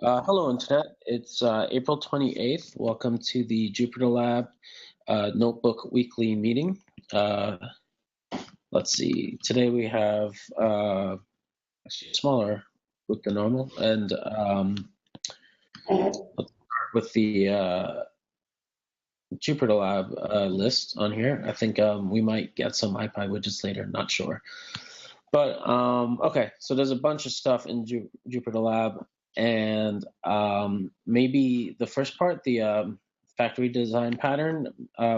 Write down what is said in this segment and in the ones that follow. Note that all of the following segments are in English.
Hello, Internet. It's April 28th. Welcome to the JupyterLab Notebook Weekly Meeting. Let's see. Today we have actually a smaller group than normal, and let's start with the JupyterLab list on here. I think we might get some iPad widgets later. Not sure. But okay, so there's a bunch of stuff in JupyterLab. And maybe the first part, the factory design pattern.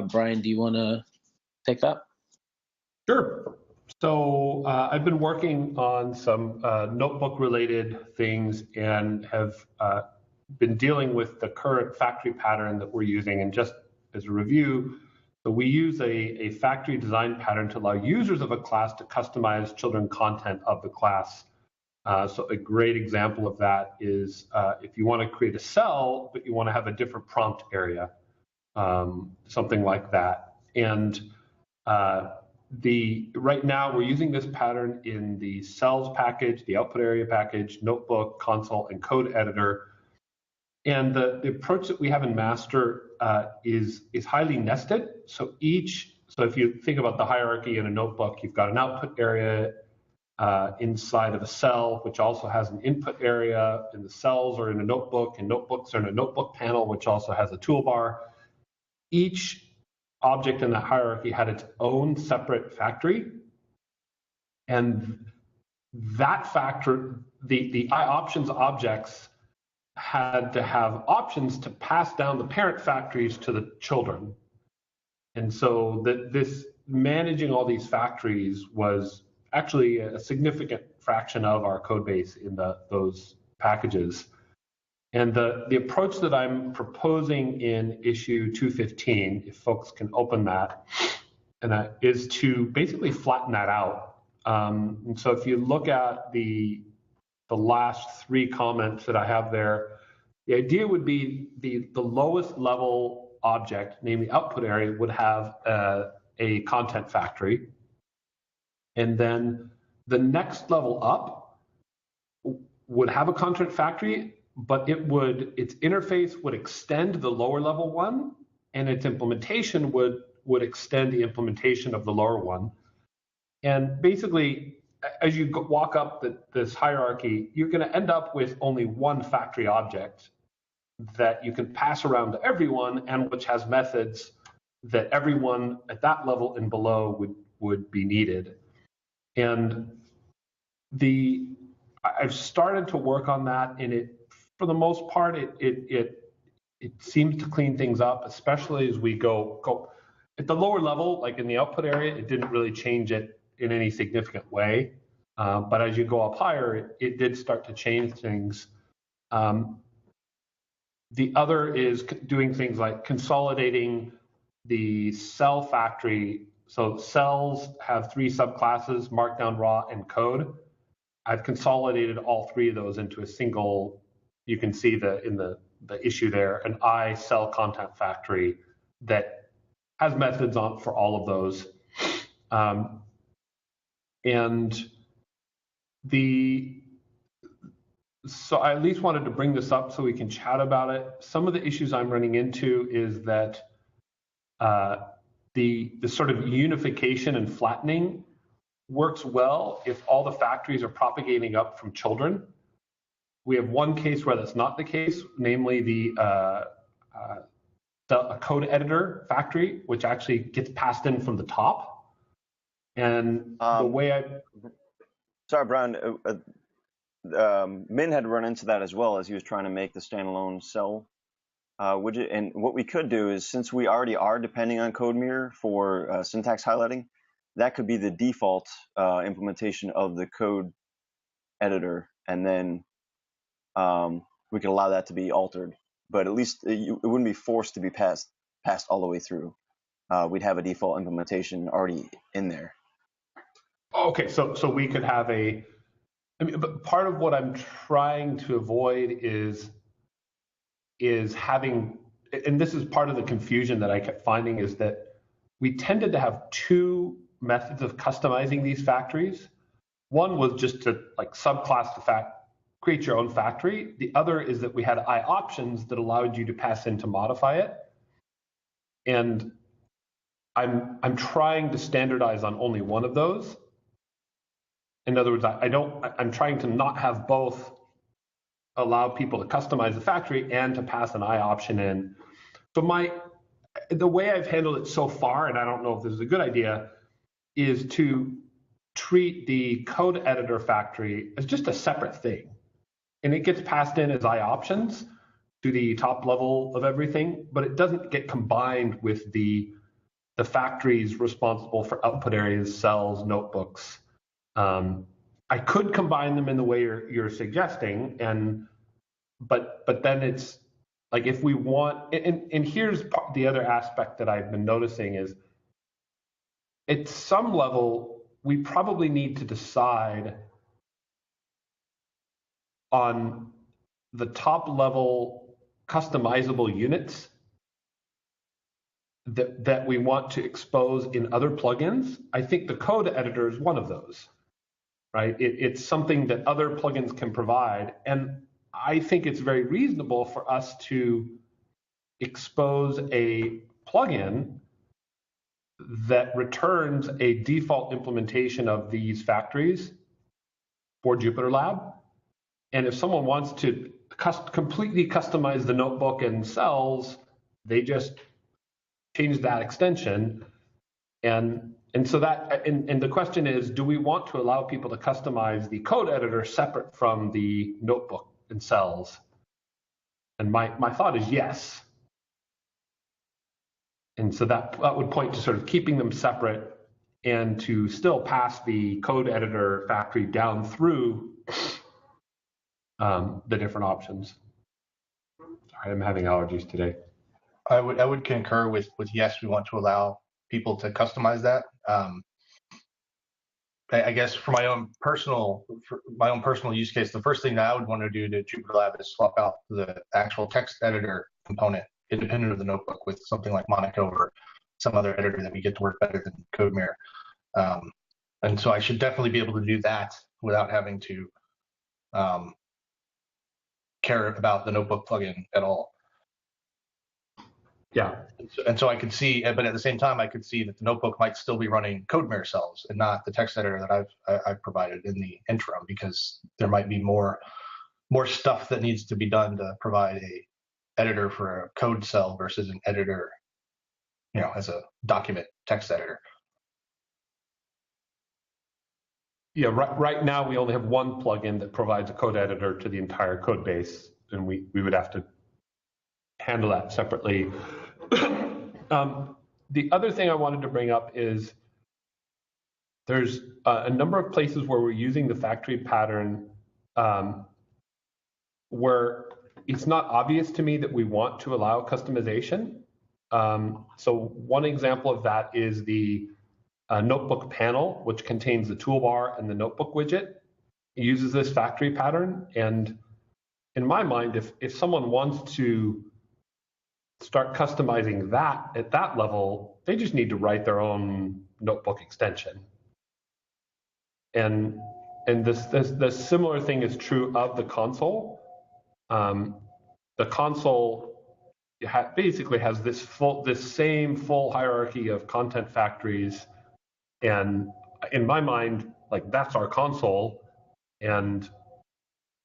Brian, do you want to take that? Sure. So I've been working on some notebook-related things and have been dealing with the current factory pattern that we're using. And just as a review, so we use a factory design pattern to allow users of a class to customize children content of the class. So a great example of that is if you want to create a cell, but you want to have a different prompt area, something like that. And right now we're using this pattern in the cells package, the output area package, notebook, console, and code editor. And the approach that we have in master is highly nested. So if you think about the hierarchy in a notebook, you've got an output area inside of a cell, which also has an input area, and the cells are in a notebook, and notebooks are in a notebook panel, which also has a toolbar. Each object in that hierarchy had its own separate factory, and that factor, the iOptions objects had to have options to pass down the parent factories to the children. And so this managing all these factories was actually a significant fraction of our code base in those packages. And the approach that I'm proposing in issue 215, if folks can open that, and is to basically flatten that out. And so if you look at the last three comments that I have there, the idea would be the lowest level object, namely output area, would have a content factory. And then the next level up would have a content factory, but its interface would extend the lower level one, and its implementation would extend the implementation of the lower one. And basically, as you walk up this hierarchy, you're going to end up with only one factory object that you can pass around to everyone, and which has methods that everyone at that level and below would be needed. And I've started to work on that, and for the most part, it seems to clean things up, especially as we go at the lower level, like in the output area. It didn't really change it in any significant way, but as you go up higher, it did start to change things. The other is doing things like consolidating the cell factory. So cells have three subclasses: Markdown, Raw, and Code. I've consolidated all three of those into a single. You can see in the issue there, an cell content factory that has methods on for all of those. So I at least wanted to bring this up so we can chat about it. Some of the issues I'm running into is that the sort of unification and flattening works well if all the factories are propagating up from children. We have one case where that's not the case, namely the code editor factory, which actually gets passed in from the top. And the way Sorry, Brian. Min had run into that as well as he was trying to make the standalone cell widget. And what we could do is, since we already are depending on CodeMirror for syntax highlighting, that could be the default implementation of the code editor, and then we could allow that to be altered. But at least it wouldn't be forced to be passed all the way through. We'd have a default implementation already in there. Okay, so we could have but part of what I'm trying to avoid is having, and this is part of the confusion that I kept finding, is that we tended to have two methods of customizing these factories. One was just to like subclass the create your own factory. The other is that we had I options that allowed you to pass in to modify it. And I'm trying to standardize on only one of those. In other words, I'm trying to not have both allow people to customize the factory and to pass an I option in. So the way I've handled it so far, and I don't know if this is a good idea, is to treat the code editor factory as just a separate thing. And it gets passed in as I options to the top level of everything, but it doesn't get combined with the factories responsible for output areas, cells, notebooks. I could combine them in the way you're suggesting, but then it's like if we want, and here's the other aspect that I've been noticing is at some level, we probably need to decide on the top level customizable units that we want to expose in other plugins. I think the code editor is one of those, right? It's something that other plugins can provide. And I think it's very reasonable for us to expose a plugin that returns a default implementation of these factories for JupyterLab. And if someone wants to completely customize the notebook and cells, they just change that extension. And so that, and the question is, do we want to allow people to customize the code editor separate from the notebook and cells? And my thought is yes. And so that would point to sort of keeping them separate and to still pass the code editor factory down through the different options. Sorry, I'm having allergies today. I would concur with yes, we want to allow people to customize that. I guess for my own personal use case, the first thing that I would want to do to JupyterLab is swap out the actual text editor component independent of the notebook with something like Monaco or some other editor that we get to work better than CodeMirror. And so I should definitely be able to do that without having to care about the notebook plugin at all. Yeah. And so I could see, but at the same time, I could see that the notebook might still be running CodeMirror cells and not the text editor that I've provided in the interim, because there might be more stuff that needs to be done to provide a editor for a code cell versus an editor, as a document text editor. Yeah, right now we only have one plugin that provides a code editor to the entire code base, and we would have to handle that separately. The other thing I wanted to bring up is there's a number of places where we're using the factory pattern where it's not obvious to me that we want to allow customization. So one example of that is the notebook panel, which contains the toolbar and the notebook widget. It uses this factory pattern. And in my mind, if someone wants to start customizing that at that level, they just need to write their own notebook extension. And this similar thing is true of the console. The console basically has this same full hierarchy of content factories, and in my mind, like, that's our console. And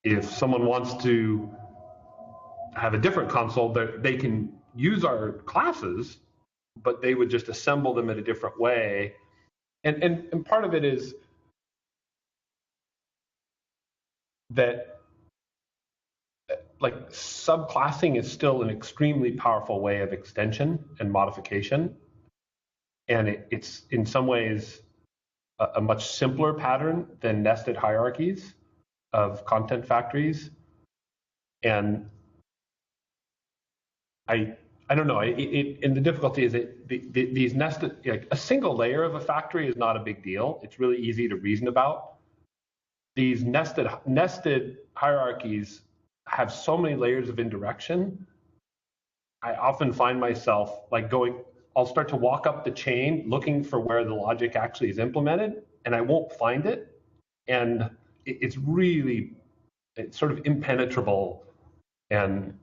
if someone wants to have a different console, they can use our classes, but they would just assemble them in a different way. And part of it is that, like, subclassing is still an extremely powerful way of extension and modification. And it's in some ways a much simpler pattern than nested hierarchies of content factories. And I don't know. And the difficulty is that these nested, like, a single layer of a factory is not a big deal. It's really easy to reason about. These nested hierarchies have so many layers of indirection. I often find myself like I'll start to walk up the chain looking for where the logic actually is implemented, and I won't find it. And it's really it's sort of impenetrable. And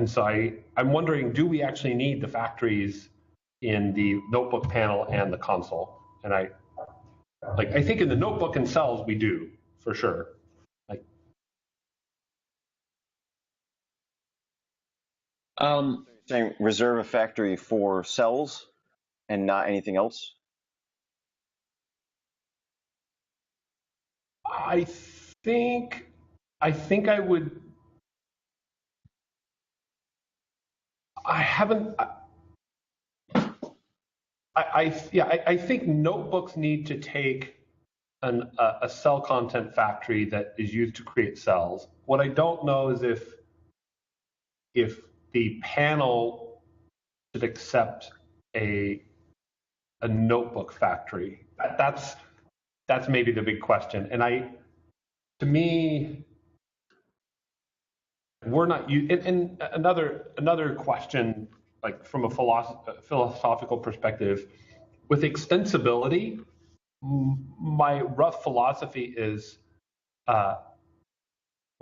so I'm wondering, do we actually need the factories in the notebook panel and the console? And I think in the notebook and cells we do, for sure. Saying reserve a factory for cells and not anything else? I think I would. I haven't. I think notebooks need to take a cell content factory that is used to create cells. What I don't know is if the panel should accept a notebook factory. That's maybe the big question. And to me, we're not. And another question, like from a philosophical perspective, with extensibility, my rough philosophy is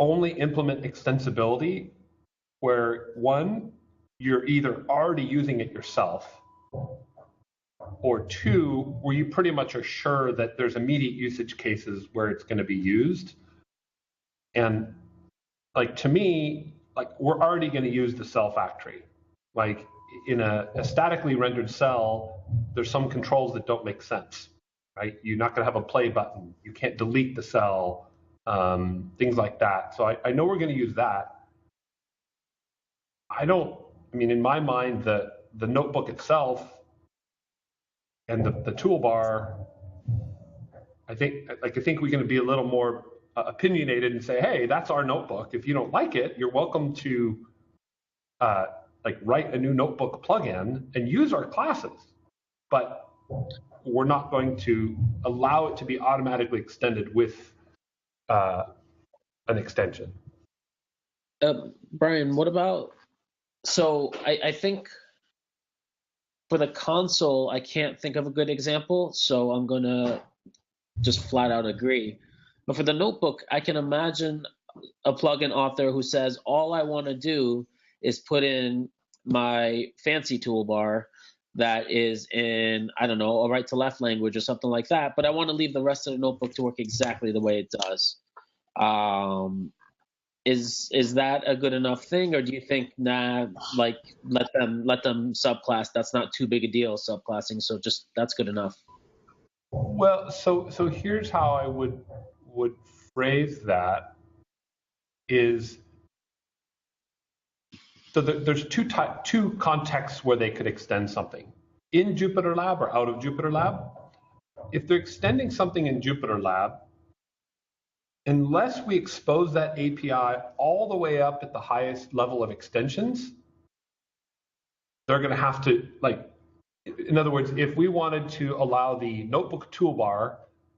only implement extensibility where, one, you're either already using it yourself, or two, where you pretty much are sure that there's immediate usage cases where it's going to be used. And like, to me, like, we're already going to use the cell factory. Like, in a statically rendered cell, there's some controls that don't make sense, right? You're not going to have a play button. You can't delete the cell, things like that. So I know we're going to use that. I mean, in my mind, the notebook itself and the toolbar, I think we're going to be a little more opinionated and say, hey, that's our notebook. If you don't like it, you're welcome to write a new notebook plugin and use our classes. But we're not going to allow it to be automatically extended with an extension. Brian, what about, so I think for the console, I can't think of a good example, so I'm going to just flat out agree. But for the notebook, I can imagine a plugin author who says, all I want to do is put in my fancy toolbar that is in, I don't know, a right to left language or something like that, but I want to leave the rest of the notebook to work exactly the way it does. Is that a good enough thing, or do you think, nah, like let them subclass? That's not too big a deal, subclassing, so just that's good enough. Well, so here's how I would phrase that is, so there's two contexts where they could extend something. In JupyterLab or out of JupyterLab. If they're extending something in JupyterLab, unless we expose that API all the way up at the highest level of extensions, they're going to have to, like, in other words, if we wanted to allow the notebook toolbar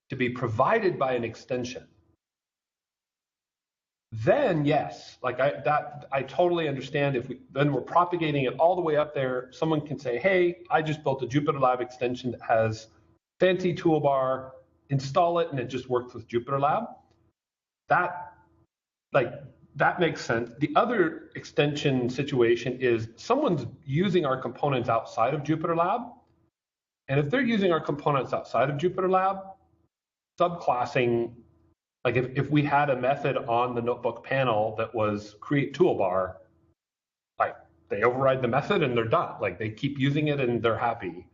to be provided by an extension, then yes, like I totally understand. If then we're propagating it all the way up there, someone can say, hey, I just built a JupyterLab extension that has fancy toolbar, install it, and it just works with JupyterLab. That makes sense. The other extension situation is someone's using our components outside of JupyterLab. And if they're using our components outside of JupyterLab, subclassing, like if we had a method on the notebook panel that was create toolbar, like they override the method and they're done. Like they keep using it and they're happy.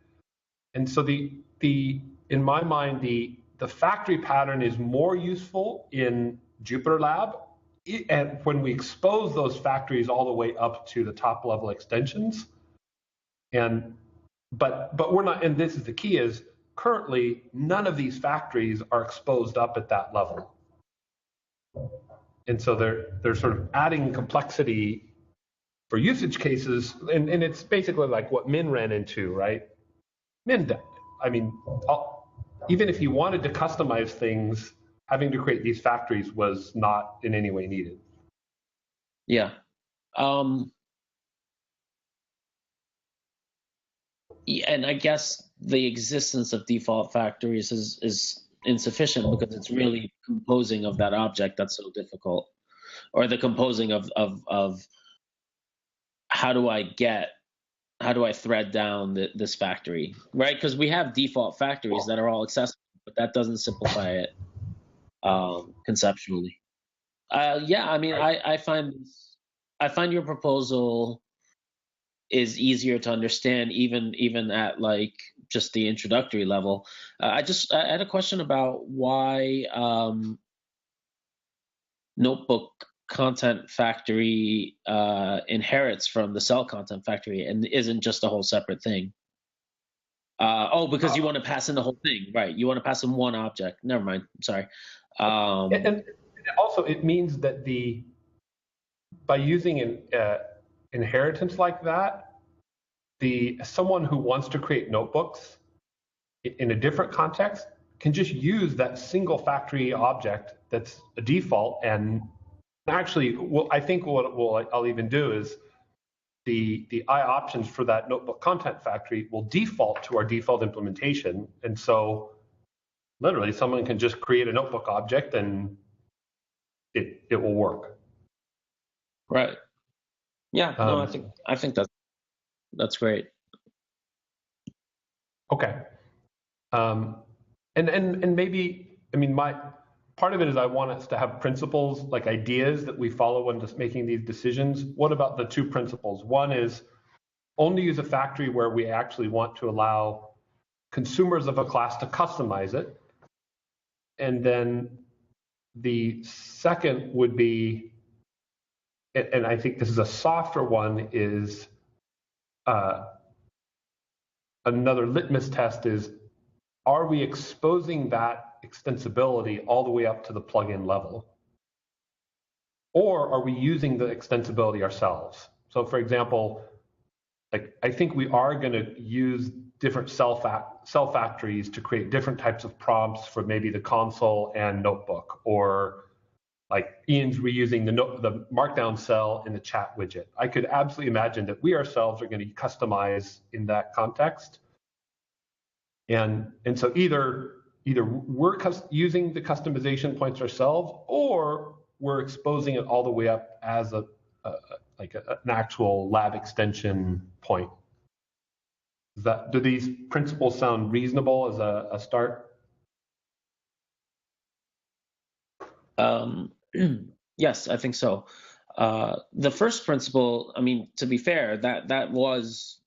And so in my mind, the factory pattern is more useful in JupyterLab, and when we expose those factories all the way up to the top level extensions. But we're not, and this is the key, is currently none of these factories are exposed up at that level. And so they're sort of adding complexity for usage cases, and it's basically like what Min ran into, right? Min, I mean, even if he wanted to customize things, having to create these factories was not in any way needed. Yeah. And I guess the existence of default factories is insufficient because it's really composing of that object that's so difficult, or the composing of how do I thread down this factory, right? Because we have default factories that are all accessible, but that doesn't simplify it conceptually. Yeah, I mean, I find your proposal is easier to understand even at like just the introductory level. I had a question about why Notebook Content Factory inherits from the Cell Content Factory and isn't just a whole separate thing. Because you want to pass in the whole thing, right? You want to pass in one object. Never mind. Sorry. And also, it means that by using an inheritance like that, someone who wants to create notebooks in a different context can just use that single factory object that's a default. And actually, I think what I'll even do is the I options for that notebook content factory will default to our default implementation. And so literally someone can just create a notebook object and it will work. Right. Yeah, no, I think that's great. Okay. And maybe, I mean, part of it is I want us to have principles, like ideas that we follow when just making these decisions. What about the two principles? One is only use a factory where we actually want to allow consumers of a class to customize it. And then the second would be, and I think this is a softer one, is another litmus test is, are we exposing that extensibility all the way up to the plugin level? Or are we using the extensibility ourselves? So for example, like I think we are going to use different cell factories to create different types of prompts for maybe the console and notebook, or like Ian's reusing the markdown cell in the chat widget. I could absolutely imagine that we ourselves are going to customize in that context. And so either we're using the customization points ourselves, or we're exposing it all the way up as an actual lab extension point. Do these principles sound reasonable as a start? Yes, I think so. The first principle, I mean, to be fair, that was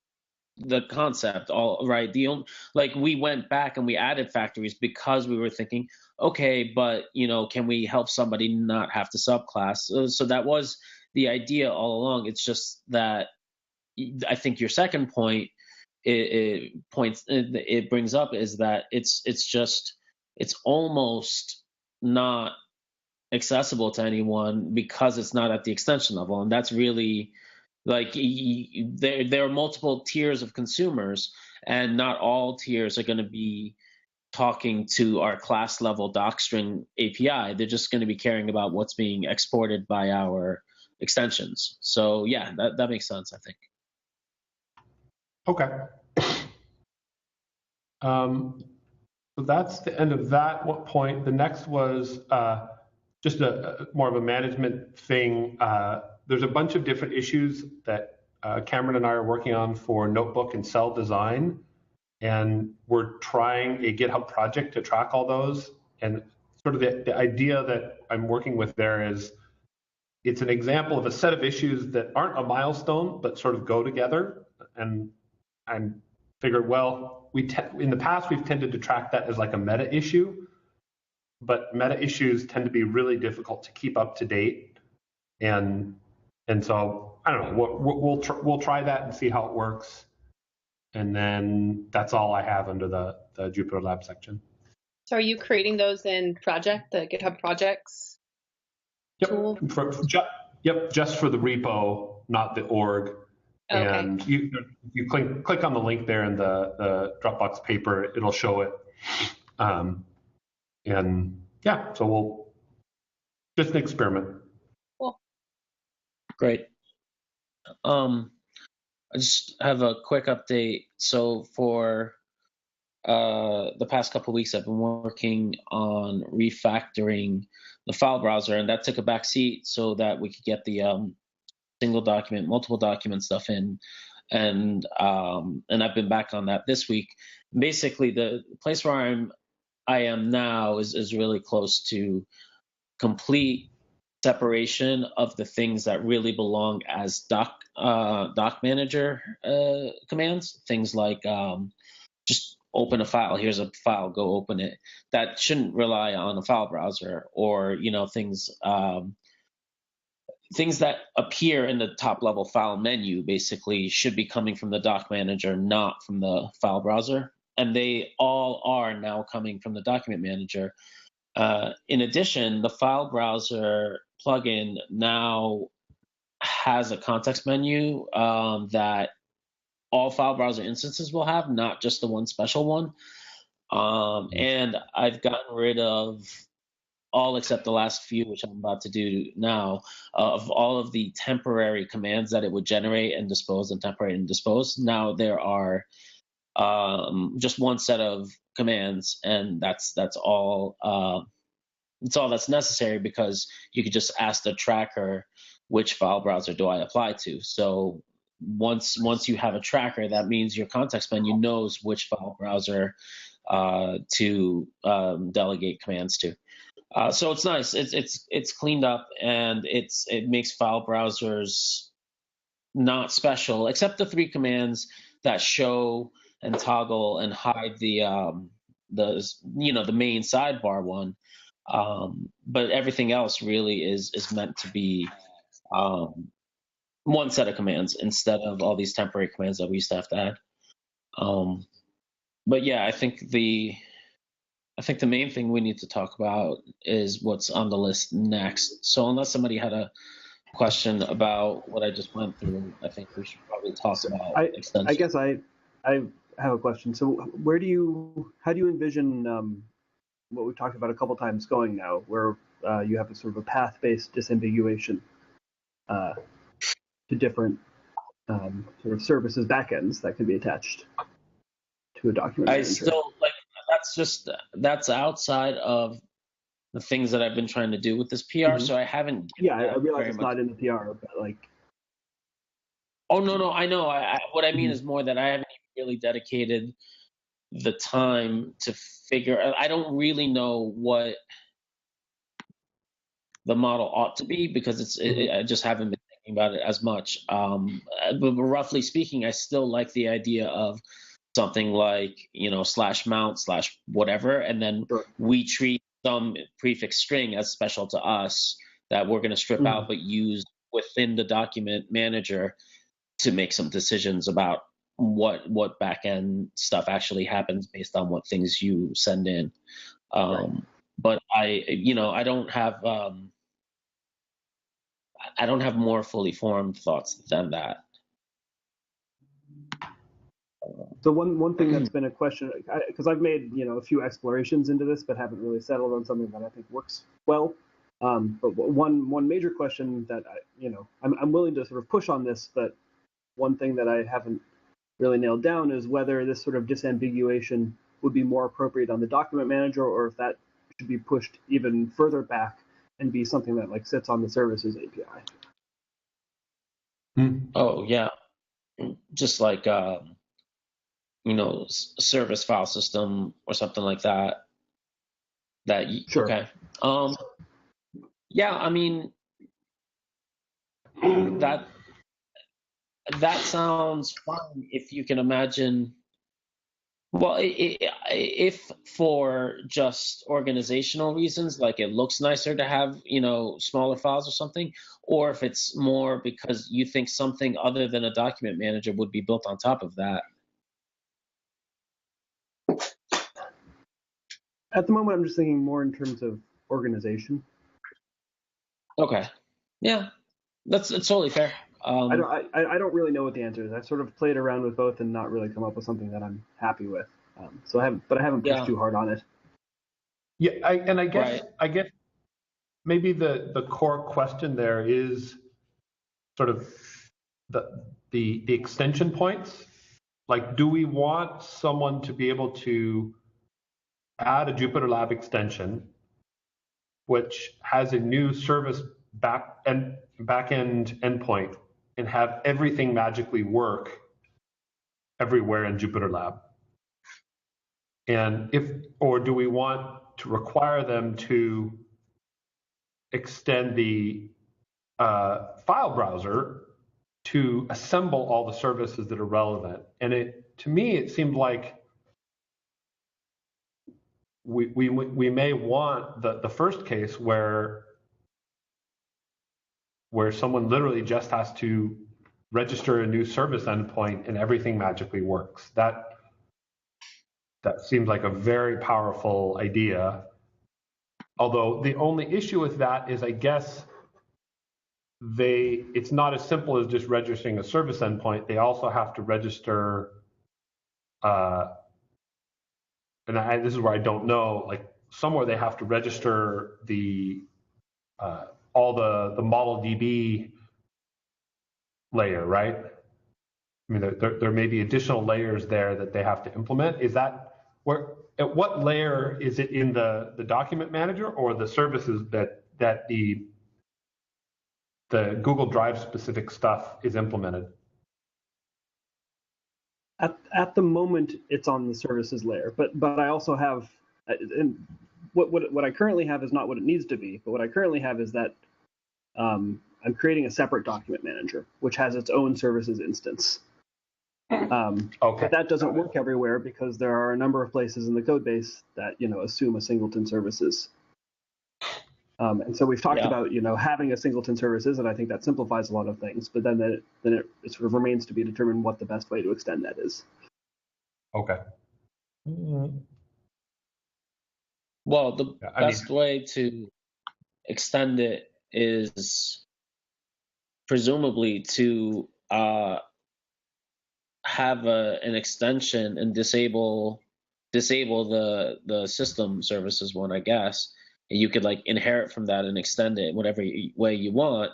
the concept, all right. We went back and we added factories because we were thinking, okay, but can we help somebody not have to subclass? So that was the idea all along. It's just that I think your second point it brings up is that it's almost not accessible to anyone because it's not at the extension level, and that's really like there are multiple tiers of consumers, and not all tiers are going to be talking to our class level docstring API. They're just going to be caring about what's being exported by our extensions. So yeah, that makes sense, I think. Okay. So that's the end of that point. The next was just more of a management thing. There's a bunch of different issues that Cameron and I are working on for notebook and cell design, and we're trying a GitHub project to track all those. And sort of the idea that I'm working with there is, it's an example of a set of issues that aren't a milestone, but sort of go together. And I figured, well, in the past, we've tended to track that as like a meta issue, but meta issues tend to be really difficult to keep up to date. And so I don't know, we'll try that and see how it works. And then that's all I have under the JupyterLab section. So are you creating those in the GitHub projects? Yep. Tool? Yep, just for the repo, not the org. Okay. And you click on the link there in the Dropbox paper, it'll show it. And yeah, so we'll just an experiment. Cool. Great. I just have a quick update. So for the past couple of weeks, I've been working on refactoring the file browser, and that took a back seat so that we could get the single document, multiple document stuff in. And I've been back on that this week. Basically, the place where I am now is really close to complete separation of the things that really belong as doc manager commands. Things like just open a file. Here's a file. Go open it. That shouldn't rely on a file browser, or things that appear in the top level file menu basically should be coming from the doc manager, not from the file browser. And they all are now coming from the document manager. In addition, the file browser plugin now has a context menu that all file browser instances will have, not just the one special one. And I've gotten rid of all except the last few, which I'm about to do now, of all of the temporary commands that it would generate and dispose and temporary and dispose. Now there are just one set of commands, and that's all. It's all that's necessary, because you could just ask the tracker, which file browser do I apply to? So once you have a tracker, that means your context menu knows which file browser to delegate commands to. So it's nice. It's cleaned up, and it makes file browsers not special, except the 3 commands that show and toggle and hide the main sidebar one. But everything else really is meant to be one set of commands instead of all these temporary commands that we used to have to add. But yeah, I think the main thing we need to talk about is what's on the list next. So unless somebody had a question about what I just went through, I think we should probably talk about extension. I guess I have a question. So how do you envision what we've talked about a couple times going now, where you have a sort of a path-based disambiguation to different sort of services backends that can be attached to a document manager? I still like that's outside of the things that I've been trying to do with this PR. Mm-hmm. So I haven't. Yeah, I realize it's not in the PR, but like. Oh no, I know. What I mean is more that I haven't really dedicated the time to figure. I don't really know what the model ought to be, because I just haven't been thinking about it as much. But roughly speaking, I still like the idea of something like, /mount /whatever, and then we treat some prefix string as special to us that we're going to strip out but use within the document manager to make some decisions about what backend stuff actually happens based on what things you send in. But I don't have more fully formed thoughts than that. So one thing that's been a question, because I've made a few explorations into this, but haven't really settled on something that I think works well. But one major question that I'm willing to sort of push on this, but one thing that I haven't really nailed down is whether this sort of disambiguation would be more appropriate on the document manager, or if that should be pushed even further back and be something that like sits on the services API. Oh yeah, just like service file system or something like that. Sure. Okay. Yeah, I mean that sounds fine if you can imagine. Well, if for just organizational reasons, like it looks nicer to have, smaller files or something, or if it's more because you think something other than a document manager would be built on top of that. At the moment, I'm just thinking more in terms of organization. Okay. Yeah, it's totally fair. I don't really know what the answer is. I've sort of played around with both and not really come up with something that I'm happy with. So I haven't pushed too hard on it. Yeah, I guess maybe the core question there is sort of the extension points. Like, do we want someone to be able to add a JupyterLab extension, which has a new service backend endpoint, and have everything magically work everywhere in JupyterLab? And or do we want to require them to extend the file browser to assemble all the services that are relevant? And to me, it seemed like we may want the first case where someone literally just has to register a new service endpoint and everything magically works. That seems like a very powerful idea. Although the only issue with that is, I guess, it's not as simple as just registering a service endpoint. They also have to register, this is where I don't know, like somewhere they have to register all the model DB layer, right? I mean, there may be additional layers there that they have to implement. Is that at what layer is it in the document manager, or the services that the Google Drive specific stuff is implemented? At the moment, it's on the services layer, but I also have, and what I currently have is not what it needs to be, but what I currently have is that I'm creating a separate document manager, which has its own services instance. Okay. But that doesn't work everywhere because there are a number of places in the code base that assume a singleton services. And so we've talked about having a singleton services, and I think that simplifies a lot of things. But then it sort of remains to be determined what the best way to extend that is. Okay. Well, the best way to extend it is presumably to have an extension and disable the system services one, I guess. And you could like inherit from that and extend it whatever way you want,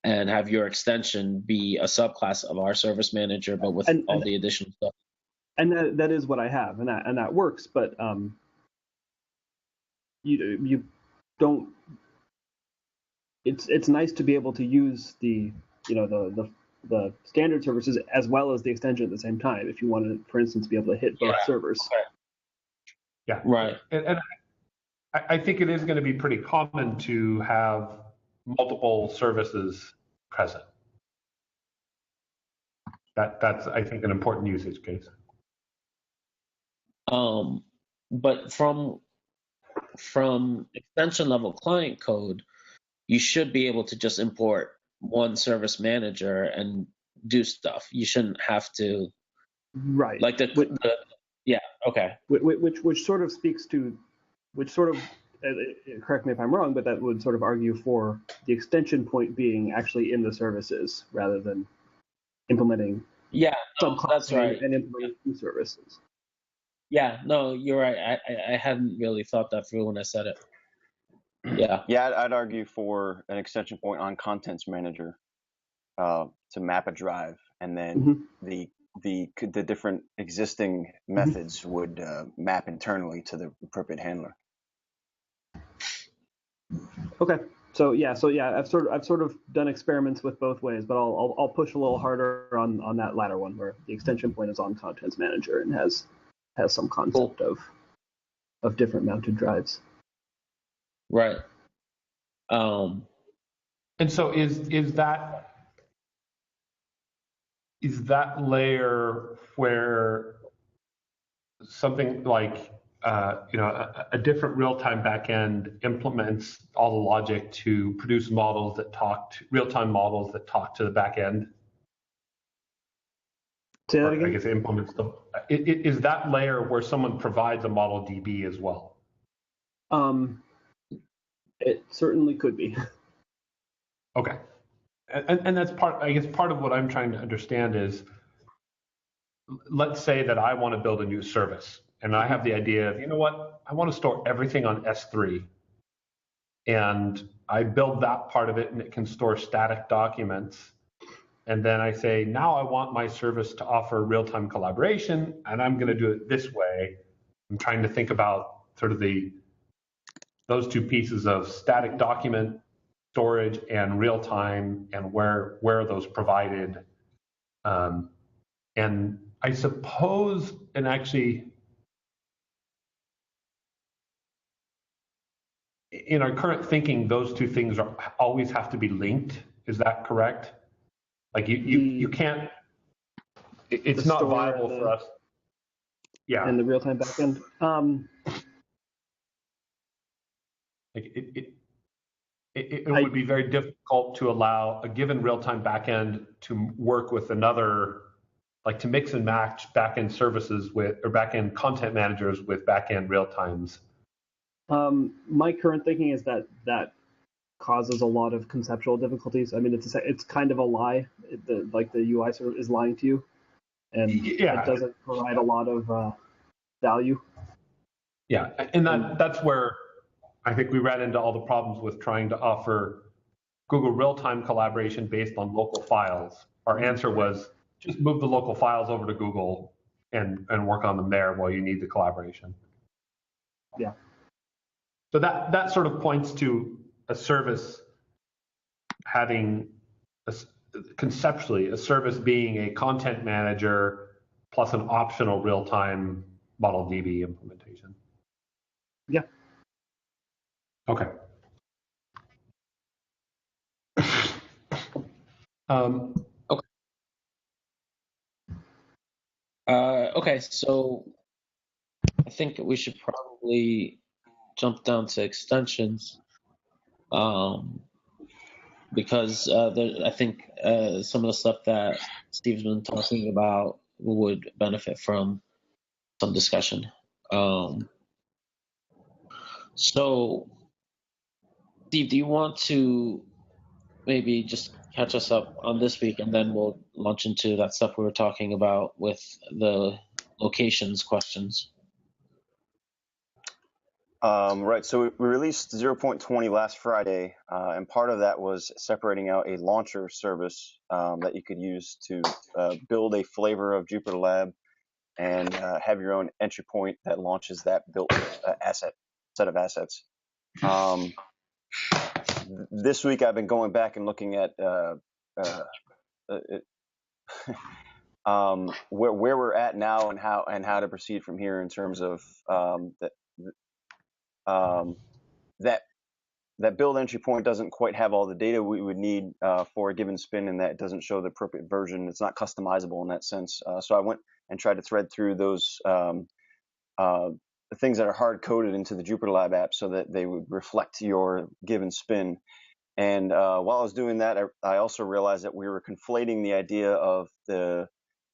and have your extension be a subclass of our service manager, but with all the additional stuff. And that is what I have, and that works. But you don't. It's nice to be able to use the standard services as well as the extension at the same time if you want to, for instance, be able to hit both servers. Yeah. Right. And I think it is going to be pretty common to have multiple services present. That's I think an important usage case. But from extension level client code, you should be able to just import one service manager and do stuff. You shouldn't have to. Right. Like yeah. Okay. Which sort of speaks to, correct me if I'm wrong, but that would sort of argue for the extension point being actually in the services rather than implementing. Yeah, no, that's right. And implementing new services. Yeah, no, you're right. I hadn't really thought that through when I said it. Yeah. Yeah, I'd argue for an extension point on Contents Manager to map a drive, and then the different existing methods would map internally to the appropriate handler. Okay. So I've sort of done experiments with both ways, but I'll push a little harder on that latter one where the extension point is on Contents Manager and has some concept of different mounted drives. Right. And so is that layer where something like a different real-time backend implements all the logic to produce models that real-time models that talk to the backend? Say that again? I guess it implements them. Is that layer where someone provides a model DB as well? It certainly could be. Okay. And that's part of what I'm trying to understand is, let's say that I want to build a new service and I have the idea of, I want to store everything on S3, and I build that part of it and it can store static documents. And then I say, now I want my service to offer real-time collaboration, and I'm going to do it this way. I'm trying to think about sort of those two pieces of static document storage and real-time, and where are those provided. And I suppose, and actually, in our current thinking, those two things always have to be linked. Is that correct? Like you can't. It's not viable for us. Yeah. And the real-time backend. Like it would be very difficult to allow a given real-time backend to work with another, like to mix and match backend services with, or backend content managers with backend real-times. My current thinking is that causes a lot of conceptual difficulties. I mean, it's kind of a lie. The UI sort of is lying to you, and it doesn't provide a lot of value. Yeah, and that's where I think we ran into all the problems with trying to offer Google real-time collaboration based on local files. Our answer was just move the local files over to Google and work on them there while you need the collaboration. Yeah. So that sort of points to a service having, conceptually, a service being a content manager plus an optional real-time ModelDB implementation. Yeah. Okay. Okay, so I think we should probably jump down to extensions, because I think some of the stuff that Steve's been talking about would benefit from some discussion. So, Steve, do you want to maybe just catch us up on this week, and then we'll launch into that stuff we were talking about with the locations questions? Right, so we released 0.20 last Friday, and part of that was separating out a launcher service that you could use to build a flavor of JupyterLab and have your own entry point that launches that built set of assets. This week I've been going back and looking at where we're at now and how to proceed from here in terms of that build entry point doesn't quite have all the data we would need for a given spin, and that doesn't show the appropriate version. It's not customizable in that sense. So I went and tried to thread through those things that are hard coded into the JupyterLab app so that they would reflect your given spin. And while I was doing that, I also realized that we were conflating the idea of the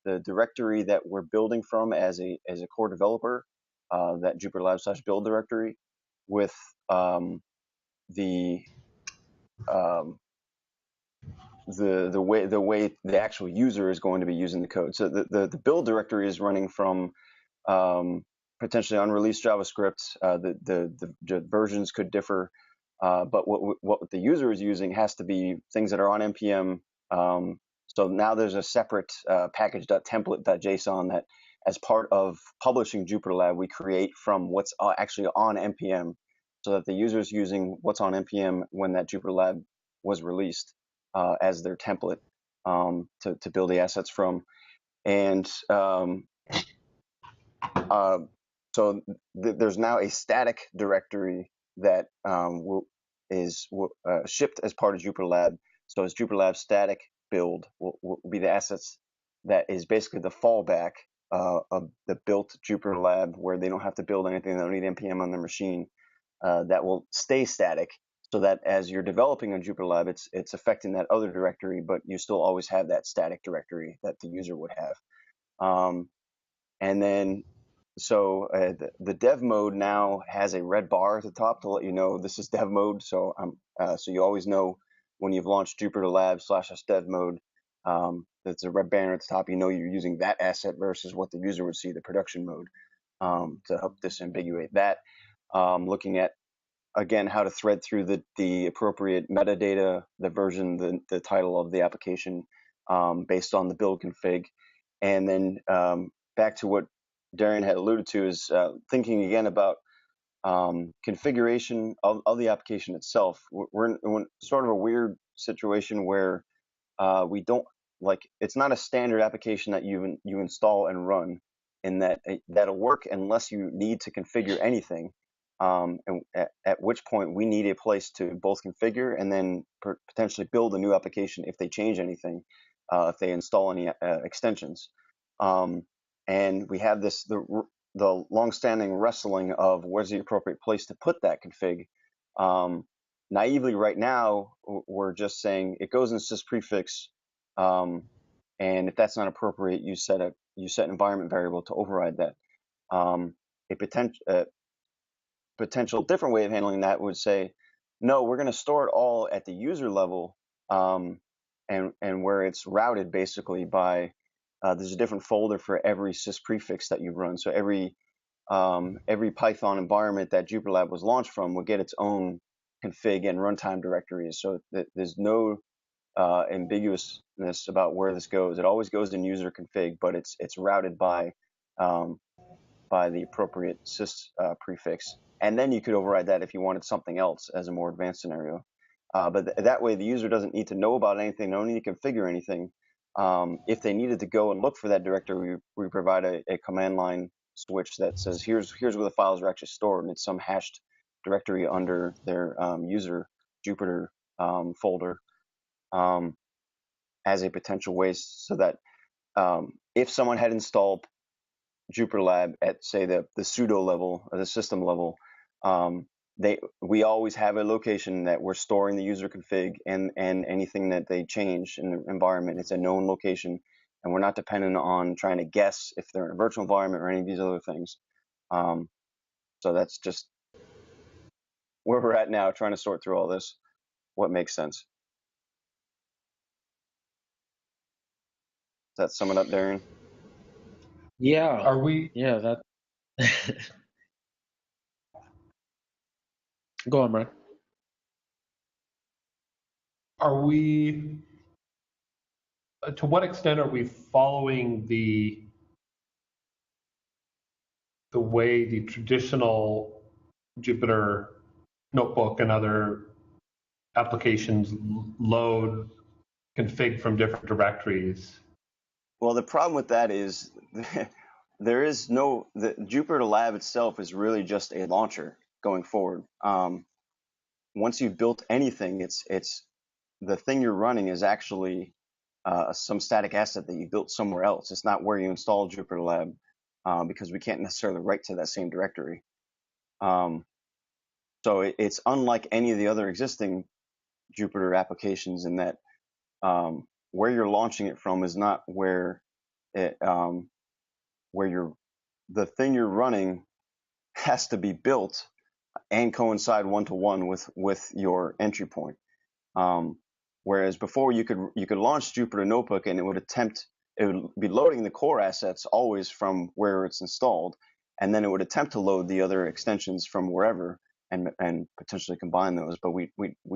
directory that we're building from as a core developer, that JupyterLab/build directory, with the way the actual user is going to be using the code. So the build directory is running from potentially unreleased JavaScript. The versions could differ, but what the user is using has to be things that are on npm. So now there's a separate package.template.json that, as part of publishing JupyterLab, we create from what's actually on npm, so that the user is using what's on npm when that JupyterLab was released as their template to build the assets from. And so there's now a static directory that is shipped as part of JupyterLab. So it's JupyterLab static build will be the assets that is basically the fallback of the built JupyterLab, where they don't have to build anything, they don't need npm on their machine. That will stay static, so that as you're developing on JupyterLab, it's affecting that other directory, but you still always have that static directory that the user would have. And then, so the dev mode now has a red bar at the top to let you know this is dev mode. So so you always know when you've launched JupyterLab/dev mode, there's a red banner at the top. You know you're using that asset versus what the user would see, the production mode, to help disambiguate that. Looking at, again, how to thread through the appropriate metadata, the version, the title of the application, based on the build config. And then back to what Darian had alluded to is thinking again about configuration of the application itself. We're in sort of a weird situation where we don't it's not a standard application that you install and run, in that that'll work unless you need to configure anything. And at which point we need a place to both configure and then potentially build a new application if they change anything, if they install any extensions. And we have the long-standing wrestling of where's the appropriate place to put that config. Naively, right now, we're just saying it goes in sys prefix, and if that's not appropriate, you set an environment variable to override that. A potential different way of handling that would say, no, we're going to store it all at the user level, and where it's routed basically by there's a different folder for every sys prefix that you run. So every Python environment that JupyterLab was launched from will get its own config and runtime directories. So there's no ambiguousness about where this goes. It always goes in user config, but it's routed by the appropriate sys prefix. And then you could override that if you wanted something else as a more advanced scenario. But that way, the user doesn't need to know about anything. They don't need to configure anything. If they needed to go and look for that directory, we provide a command line switch that says, here's where the files are actually stored, and it's some hashed directory under their user Jupyter folder as a potential way, so that if someone had installed JupyterLab at, say, the pseudo level or the system level, we always have a location that we're storing the user config and anything that they change in the environment. It's a known location, and we're not dependent on trying to guess if they're in a virtual environment or any of these other things. So that's just where we're at now, trying to sort through all this. What makes sense? Does that sum it up, Darian? Yeah. Are we? Yeah, that. Go on, Brian. Are we? To what extent are we following the way the traditional Jupyter notebook and other applications load config from different directories? Well, the problem with that is there is the JupyterLab itself is really just a launcher going forward. Once you've built anything, it's the thing you're running is actually some static asset that you built somewhere else. It's not where you installed JupyterLab, because we can't necessarily write to that same directory. So it's unlike any of the other existing Jupyter applications in that where you're launching it from is not where the thing you're running has to be built and coincide one-to-one with your entry point. Whereas before you could launch Jupyter Notebook and it would be loading the core assets always from where it's installed, and then it would attempt to load the other extensions from wherever and potentially combine those. But we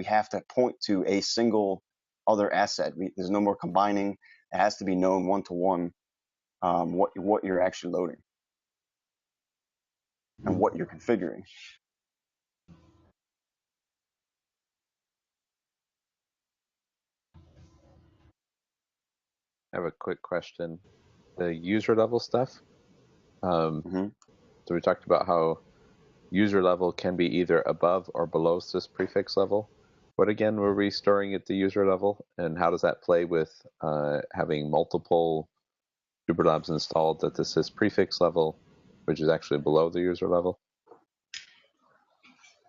have to point to a single other asset. There's no more combining. It has to be known one-to-one what you're actually loading and what you're configuring. I have a quick question. The user level stuff. So we talked about how user level can be either above or below sys prefix level. What again were we storing at the user level, and how does that play with having multiple JupyterLabs installed at the sys prefix level, which is actually below the user level?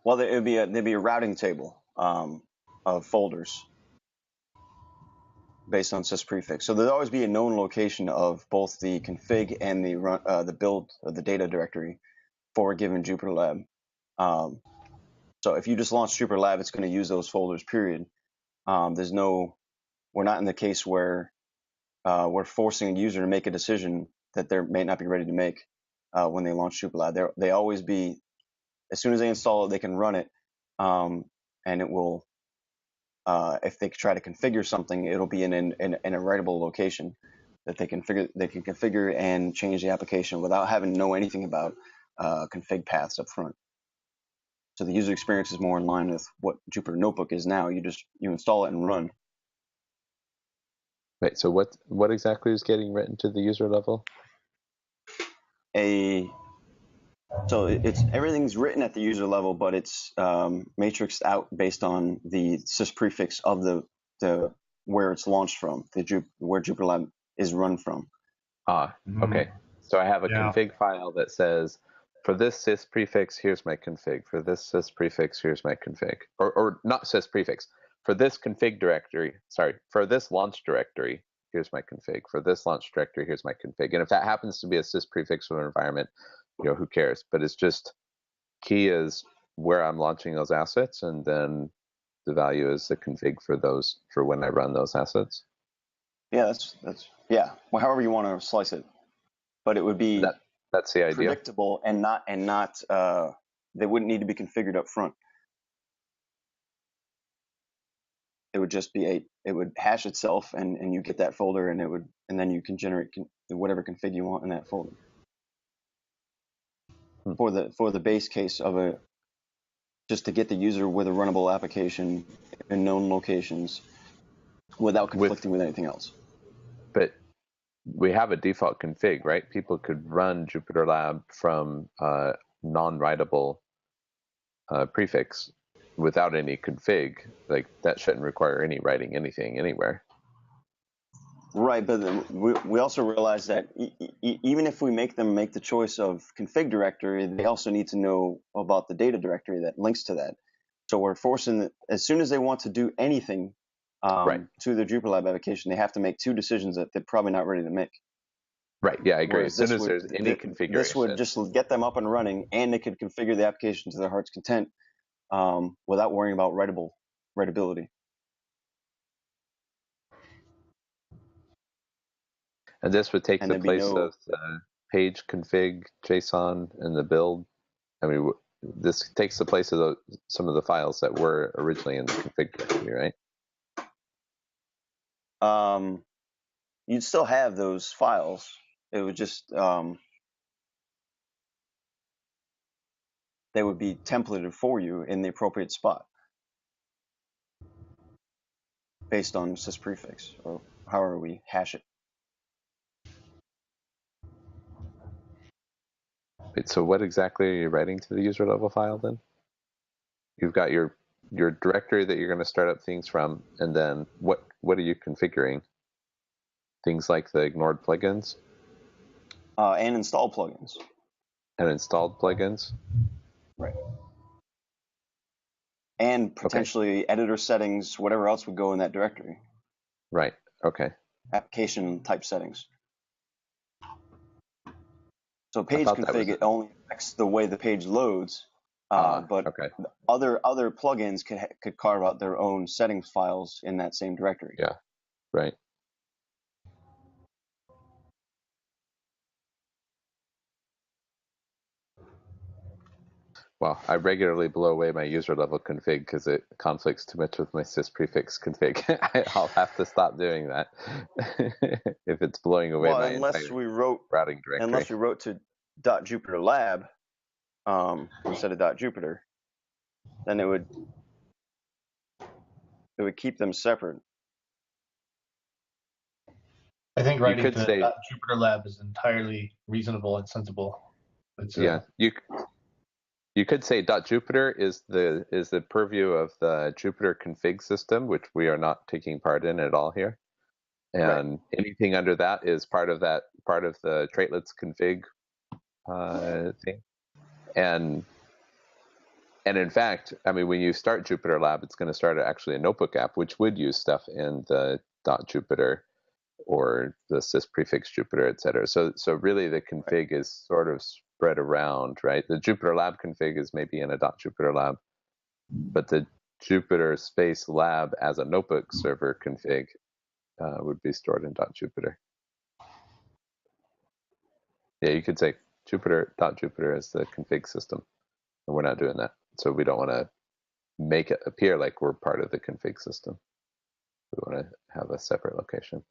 Well, there'd be a routing table of folders based on sys prefix. So there'd always be a known location of both the config and the build of the data directory for a given JupyterLab. So if you just launch JupyterLab, it's going to use those folders, period. We're not in the case where we're forcing a user to make a decision that they may not be ready to make when they launch JupyterLab. They always be, as soon as they install it, they can run it, and it will if they try to configure something, it'll be in a writable location that they can configure and change the application without having to know anything about config paths up front. So the user experience is more in line with what Jupyter Notebook is now. You install it and run. Right. So what exactly is getting written to the user level? So everything's written at the user level, but it's matrixed out based on the sys prefix of the where it's launched from, where JupyterLab is run from. Okay. So I have a config file that says, for this sys prefix, here's my config. For this sys prefix, here's my config. Or not sys prefix. For this config directory, for this launch directory, here's my config. For this launch directory, here's my config. And if that happens to be a sys prefix of an environment, who cares? But it's just key is where I'm launching those assets, and then the value is the config for when I run those assets. Yeah, well, however you want to slice it, but it would be that's the idea. Predictable and not they wouldn't need to be configured up front. It would just be it would hash itself, and you get that folder, and then you can generate whatever config you want in that folder. For the base case of just to get the user with a runnable application in known locations without conflicting with anything else. But we have a default config, right? People could run JupyterLab from non-writable prefix without any config. Like that shouldn't require any writing anything anywhere. Right, but we also realize that even if we make them make the choice of config directory, they also need to know about the data directory that links to that. So we're forcing that as soon as they want to do anything to their JupyterLab application, they have to make two decisions that they're probably not ready to make. Right, yeah, I agree. Whereas as soon as there's any configuration. This would just get them up and running, and they could configure the application to their heart's content without worrying about writability. And this would take the place of the page config JSON and the build. I mean, this takes the place of some of the files that were originally in the config directory, right? You'd still have those files. It would just they would be templated for you in the appropriate spot based on sys prefix or however we hash it. Wait, so what exactly are you writing to the user level file then? You've got your directory that you're going to start up things from, and then what are you configuring? Things like the ignored plugins? And installed plugins. And installed plugins? Right. And potentially editor settings, whatever else would go in that directory. Right, okay. Application type settings. So page config, it only affects the way the page loads, but other plugins could carve out their own settings files in that same directory. Yeah, right. Well, I regularly blow away my user level config because it conflicts too much with my sys prefix config. I'll have to stop doing that if it's blowing away my entire routing directory. Unless we wrote to .JupyterLab instead of .Jupyter, then it would keep them separate. I think writing to JupyterLab is entirely reasonable and sensible. You could say .Jupyter is the purview of the Jupyter config system, which we are not taking part in at all here. And anything under that is part of the traitlets config thing. And in fact, I mean, when you start JupyterLab, it's going to start actually a notebook app, which would use stuff in the .Jupyter or the sys prefix Jupyter, et cetera. So really the config is sort of spread around, right? The JupyterLab config is maybe in a .JupyterLab, but the Jupyter space lab as a notebook server config would be stored in .Jupyter. Yeah, you could say .Jupyter is the config system, and we're not doing that. So we don't want to make it appear like we're part of the config system. We want to have a separate location.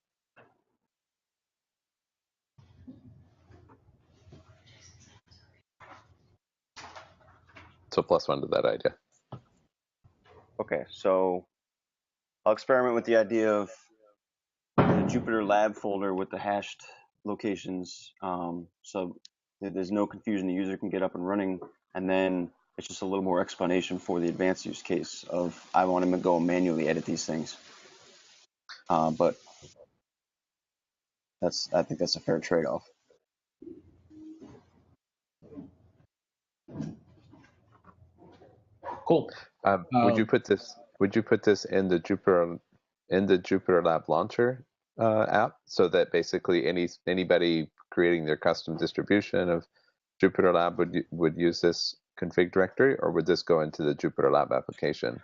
So +1 to that idea. Okay, so I'll experiment with the idea of the JupyterLab folder with the hashed locations, so there's no confusion. The user can get up and running, and then it's just a little more explanation for the advanced use case of I want to go manually edit these things. But I think that's a fair trade-off. Cool. Would you put this in the JupyterLab launcher app, so that basically anybody creating their custom distribution of JupyterLab would use this config directory, or would this go into the JupyterLab application?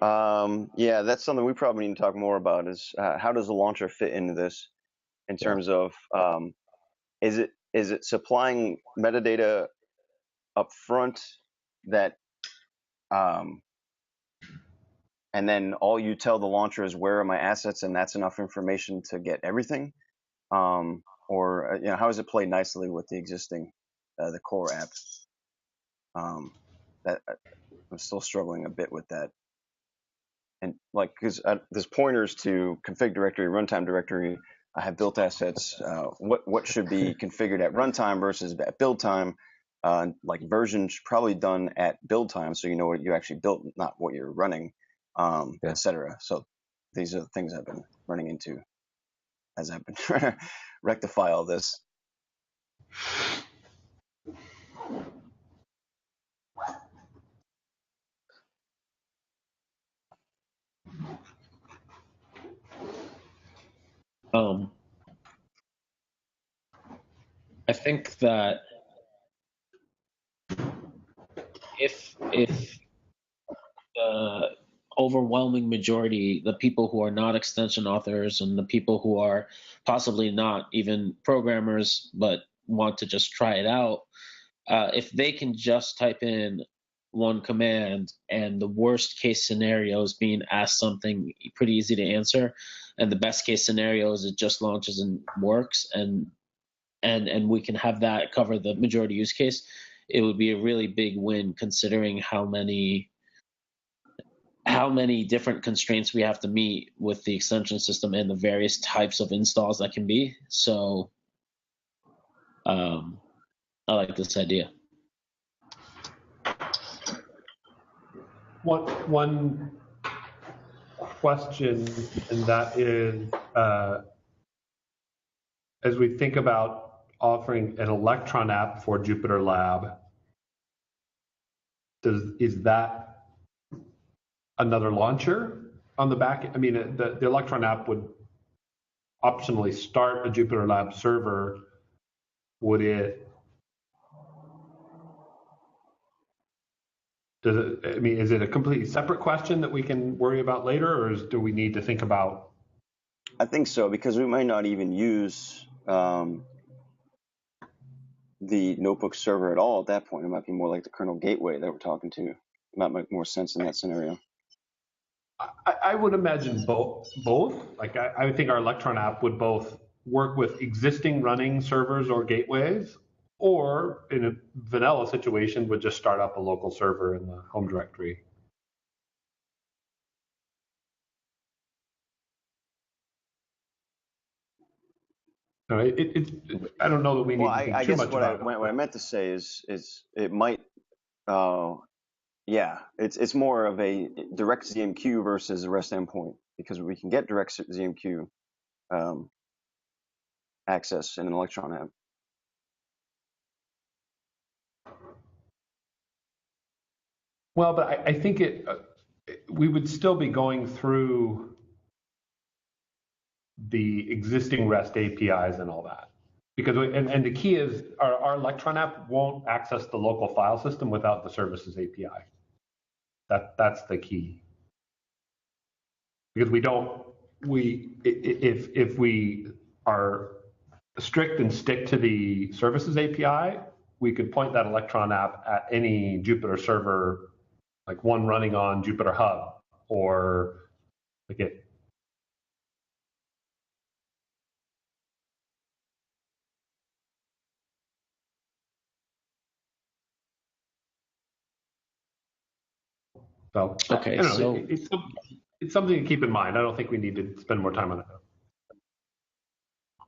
Yeah, that's something we probably need to talk more about. Is how does the launcher fit into this in terms of is it supplying metadata up front that and then all you tell the launcher is where are my assets, and that's enough information to get everything, or how does it play nicely with the existing the core app? That I'm still struggling a bit with that, and like because there's pointers to config directory, runtime directory. I have built assets. What should be configured at runtime versus at build time? Like versions probably done at build time, so you know what you actually built, not what you're running, etc. So these are the things I've been running into as I've been trying to rectify all this. I think that if the overwhelming majority, the people who are not extension authors and the people who are possibly not even programmers but want to just try it out, if they can just type in one command and the worst case scenario is being asked something pretty easy to answer, and the best case scenario is it just launches and works, and we can have that cover the majority use case, it would be a really big win considering how many different constraints we have to meet with the extension system and the various types of installs that can be. So I like this idea. One question, and that is, as we think about offering an Electron app for JupyterLab, is that another launcher on the back? I mean, the Electron app would optionally start a JupyterLab server. Would it? Is it a completely separate question that we can worry about later, or do we need to think about? I think so, because we might not even use the notebook server at all at that point. It might be more like the kernel gateway that we're talking to. It might make more sense in that scenario. I would imagine both. Like I would think our Electron app would both work with existing running servers or gateways, or in a vanilla situation would just start up a local server in the home directory. I don't know that we need to think too much about it. What I meant to say is it might, it's more of a direct ZMQ versus a REST endpoint, because we can get direct ZMQ access in an Electron app. Well, but I think we would still be going through the existing REST APIs and all that, because and the key is our Electron app won't access the local file system without the services API. That's the key, because if we are strict and stick to the services API, we could point that Electron app at any Jupyter server like one running on Jupyter Hub or like it. So Okay, I don't know, so it's something to keep in mind. I don't think we need to spend more time on it.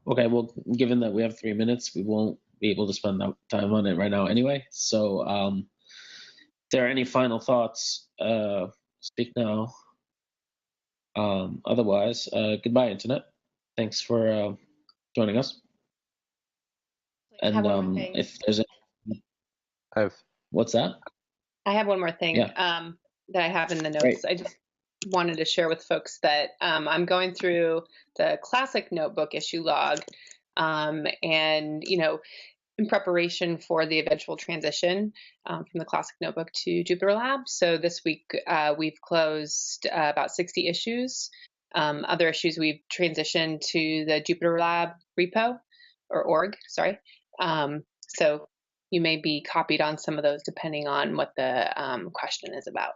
okay, well, given that we have 3 minutes, we won't be able to spend that time on it right now anyway. So, if there are any final thoughts, speak now. Otherwise, goodbye, Internet. Thanks for joining us. I have And one more thing. if there's what's that? I have one more thing Yeah. that I have in the notes. Great. I just wanted to share with folks that I'm going through the classic notebook issue log, and in preparation for the eventual transition from the classic notebook to JupyterLab. So this week we've closed about 60 issues. Other issues we've transitioned to the JupyterLab repo or org. Sorry. So you may be copied on some of those depending on what the question is about.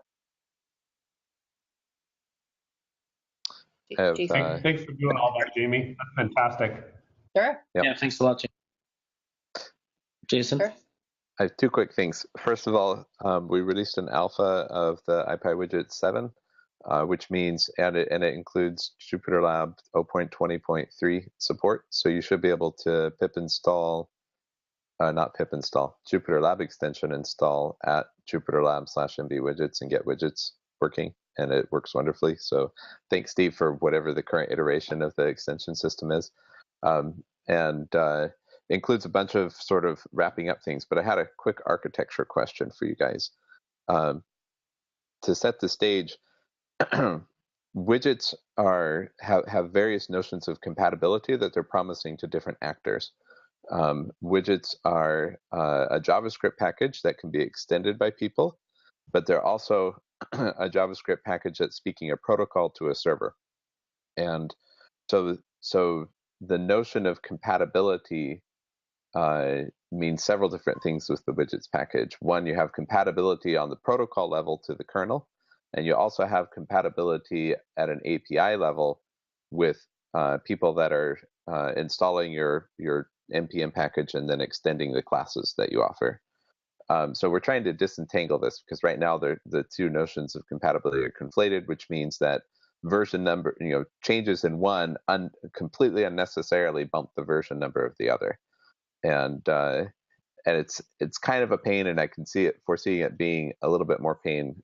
Jason? Thanks for doing all that, Jamie. That's fantastic. Sure. Yep. Yeah, thanks a lot, Jason. Sure. I have two quick things. First of all, we released an alpha of the IPyWidget 7, which means, and it includes JupyterLab 0.20.3 support. So you should be able to JupyterLab extension install at JupyterLab/mbWidgets and get widgets working, and it works wonderfully. So thanks, Steve, for whatever the current iteration of the extension system is. Includes a bunch of sort of wrapping up things, but I had a quick architecture question for you guys. To set the stage, widgets have various notions of compatibility that they're promising to different actors. Widgets are a JavaScript package that can be extended by people, but they're also a JavaScript package that's speaking a protocol to a server. And so the notion of compatibility means several different things with the widgets package. One, you have compatibility on the protocol level to the kernel, and you also have compatibility at an API level with people that are installing your npm package and then extending the classes that you offer. So we're trying to disentangle this because right now the two notions of compatibility are conflated, which means that version number, changes in one completely unnecessarily bump the version number of the other. And it's kind of a pain, and I can foresee it being a little bit more pain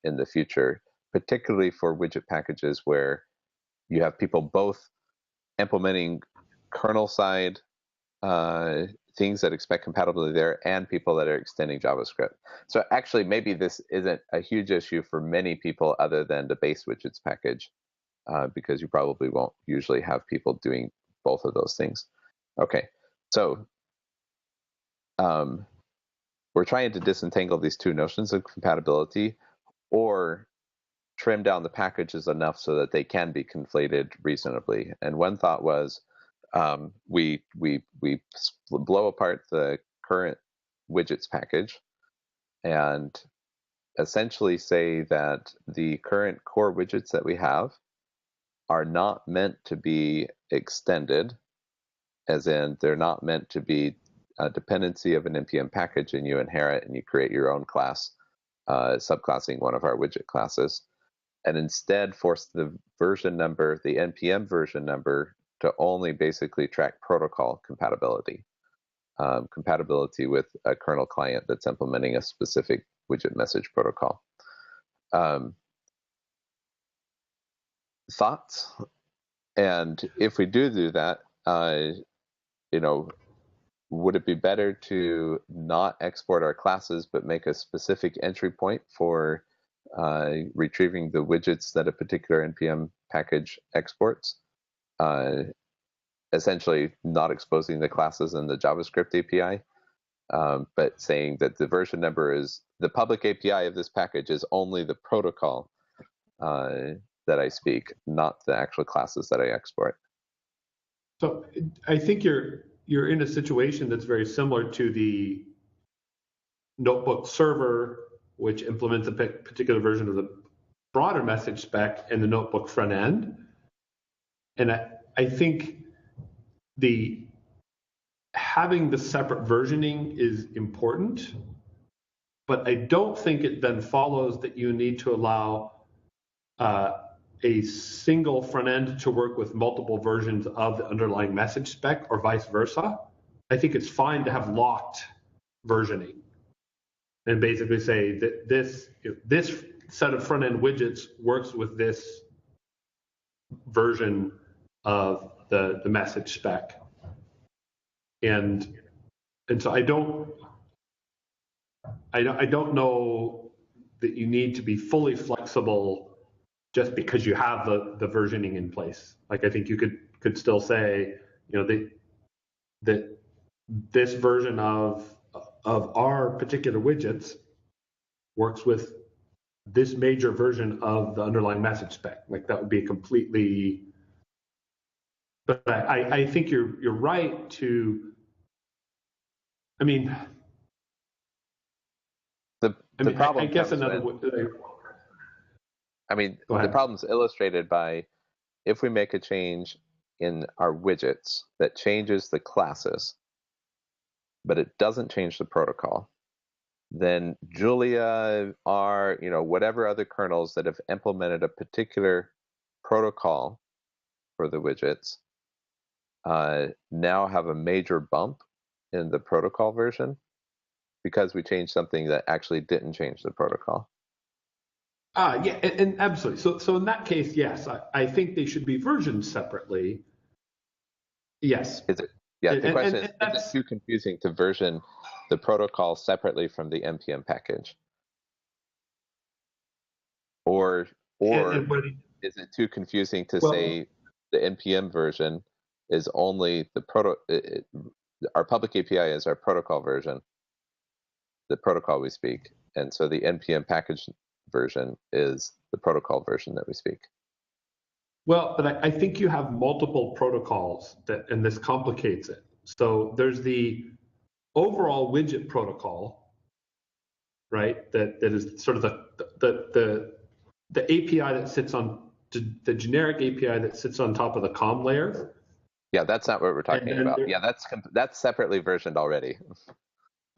in the future, particularly for widget packages where you have people both implementing kernel side things that expect compatibility there and people that are extending JavaScript. So actually, maybe this isn't a huge issue for many people other than the base widgets package, because you probably won't usually have people doing both of those things. Okay. So we're trying to disentangle these two notions of compatibility, or trim down the packages enough so that they can be conflated reasonably. And one thought was we blow apart the current widgets package and essentially say that the current core widgets that we have are not meant to be extended, as in they're not meant to be a dependency of an npm package and you inherit and you create your own class, subclassing one of our widget classes, and instead force the version number, the npm version number, to only basically track protocol compatibility, compatibility with a kernel client that's implementing a specific widget message protocol. Thoughts? And if we do that, would it be better to not export our classes but make a specific entry point for retrieving the widgets that a particular npm package exports, essentially not exposing the classes in the JavaScript API, but saying that the version number is the public API of this package is only the protocol that I speak, not the actual classes that I export. So I think you're in a situation that's very similar to the notebook server which implements a particular version of the broader message spec in the notebook front end. And I think having the separate versioning is important, but I don't think it then follows that you need to allow a single front end to work with multiple versions of the underlying message spec or vice versa. I think it's fine to have locked versioning and basically say that this set of front end widgets works with this version of the message spec. And so I don't know that you need to be fully flexible just because you have the versioning in place. Like, I think you could still say, that this version of our particular widgets works with this major version of the underlying message spec. Like, that would be completely. But I think you're right to. I mean, the problem. I guess another. The problem's illustrated by if we make a change in our widgets that changes the classes, but it doesn't change the protocol, then Julia, R, whatever other kernels that have implemented a particular protocol for the widgets now have a major bump in the protocol version because we changed something that actually didn't change the protocol. Yeah, and absolutely. So in that case, yes, I think they should be versioned separately. Yes. Is it? Yeah. The question is it too confusing to version the protocol separately from the npm package, or is it too confusing to say the npm version is only the our public API is our protocol version, the protocol we speak, and so the npm package version is the protocol version that we speak? Well, but I think you have multiple protocols and this complicates it. So there's the overall widget protocol, right? That is sort of the API that sits on the generic API that sits on top of the COM layer. Yeah, that's not what we're talking about. Yeah, that's separately versioned already.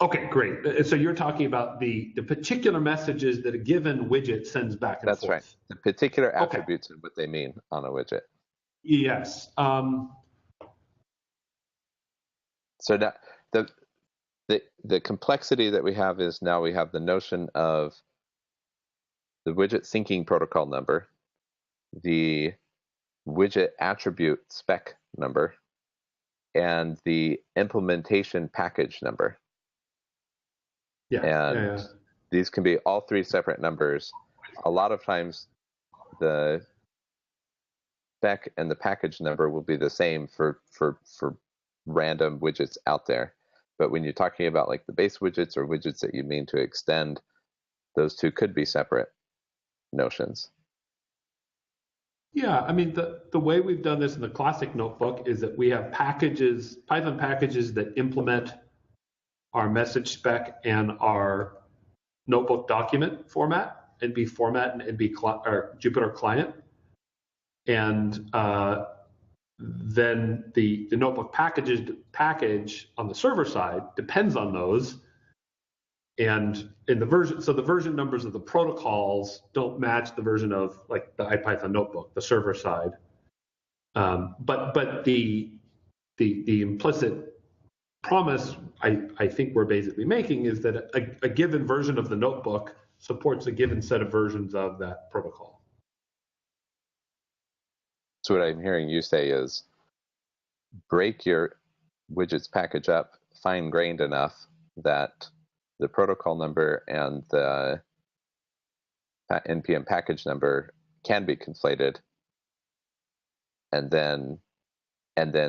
Okay, great. So you're talking about the particular messages that a given widget sends back and forth. That's right. The particular attributes and what they mean on a widget. Yes. So now the complexity that we have is now we have the notion of the widget syncing protocol number, the widget attribute spec number, and the implementation package number. And these can be all three separate numbers. A lot of times the spec and the package number will be the same for random widgets out there. But when you're talking about like the base widgets or widgets that you mean to extend, those two could be separate notions. Yeah, I mean, the way we've done this in the classic notebook is that we have packages, Python packages that implement our message spec and our notebook document format, NB format and NB or Jupyter client. And then the notebook package on the server side depends on those. And in the version numbers of the protocols don't match the version of like the IPython notebook, the server side. But the implicit promise I think we're basically making is that a given version of the notebook supports a given set of versions of that protocol. So what I'm hearing you say is break your widgets package up fine-grained enough that the protocol number and the npm package number can be conflated, and then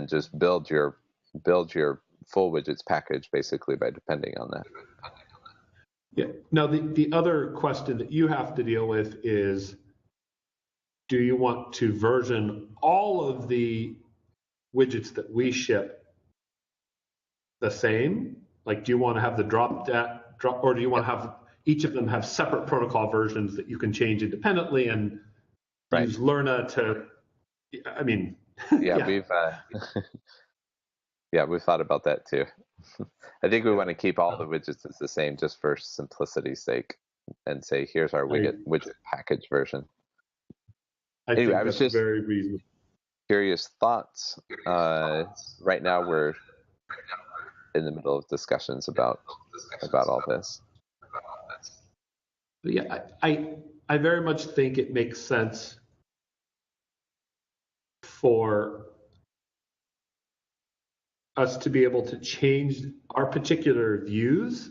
just build your full widgets package basically by depending on that. Yeah. Now the other question that you have to deal with is, do you want to version all of the widgets that we ship the same? Like, do you want to have the drop, or do you want to have each of them have separate protocol versions that you can change independently and use Lerna to, I mean, yeah. we've we've thought about that too. I think we want to keep all the widgets as the same just for simplicity's sake, and say here's our widget package version. Anyway, I was just very reasonable. Curious thoughts. Right now we're in the middle of discussions about all this. But yeah, I very much think it makes sense for us to be able to change our particular views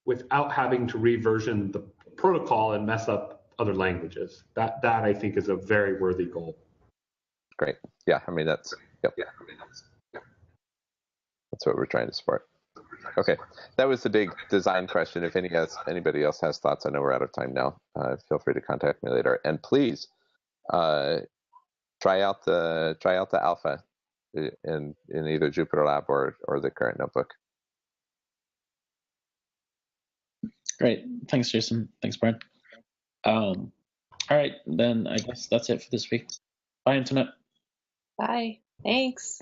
without having to reversion the protocol and mess up other languages. That I think is a very worthy goal. Great. Yeah, I mean that's that's what we're trying to support. Okay, that was the big design question. If anybody else has thoughts, I know we're out of time now. Feel free to contact me later, and please try out the alpha in either JupyterLab or the current notebook. Great, thanks, Jason. Thanks, Brad. All right, then I guess that's it for this week. Bye, Internet. Bye. Thanks.